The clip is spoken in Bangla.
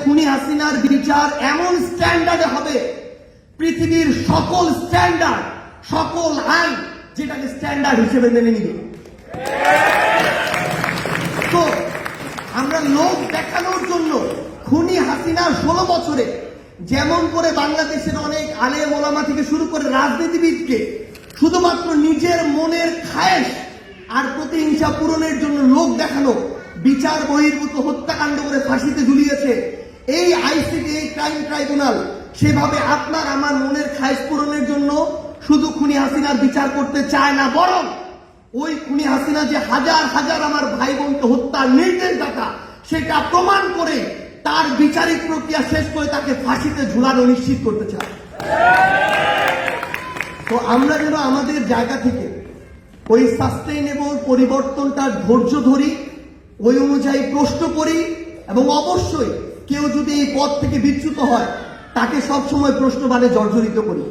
খুনি হাসিনার বিচার এমন স্ট্যান্ডার্ডে হবে, পৃথিবীর সকল স্ট্যান্ডার্ড, সকল আইন যেটাকে স্ট্যান্ডার্ড হিসেবে মেনে নিবে। তো আমরা লোক দেখানোর জন্য খুনি হাসিনার 16 বছরে যেমন করে বাংলাদেশের অনেক আলেম ওলামা থেকে শুরু করে রাজনীতিবিদকে শুধুমাত্র নিজের মনের খায়েশ আর প্রতিহিংসা পূরণের জন্য লোক দেখানো, বিচার বহির্ভূত হত্যাকাণ্ড করে ফাঁসিতে ঝুলিয়েছে এই আইসিটি, এই ক্রাইম ট্রাইব্যুনাল, সেভাবে আপনার আমার মনের খায়েশ পূরণের জন্য শুধু খুনি হাসিনার বিচার করতে চায় না, বরং ওই খুনি হাসিনা যে হাজার হাজার আমার ভাই বোনকে হত্যার নির্দেশদাতা সেটা প্রমাণ করে তার বিচারিক প্রক্রিয়া শেষ করে তাকে ফাঁসিতে ঝুলানো নিশ্চিত করতে চায়। তো আমরা যেন আমাদের জায়গা থেকে ওই সাস্টেইনেবল পরিবর্তনটা ধৈর্য ধরি, ওই অনুযায়ী প্রশ্ন করি, এবং অবশ্যই কেউ যদি এই পথ থেকে বিচ্যুত হয় তাকে সবসময় প্রশ্নবাণে জর্জরিত করি।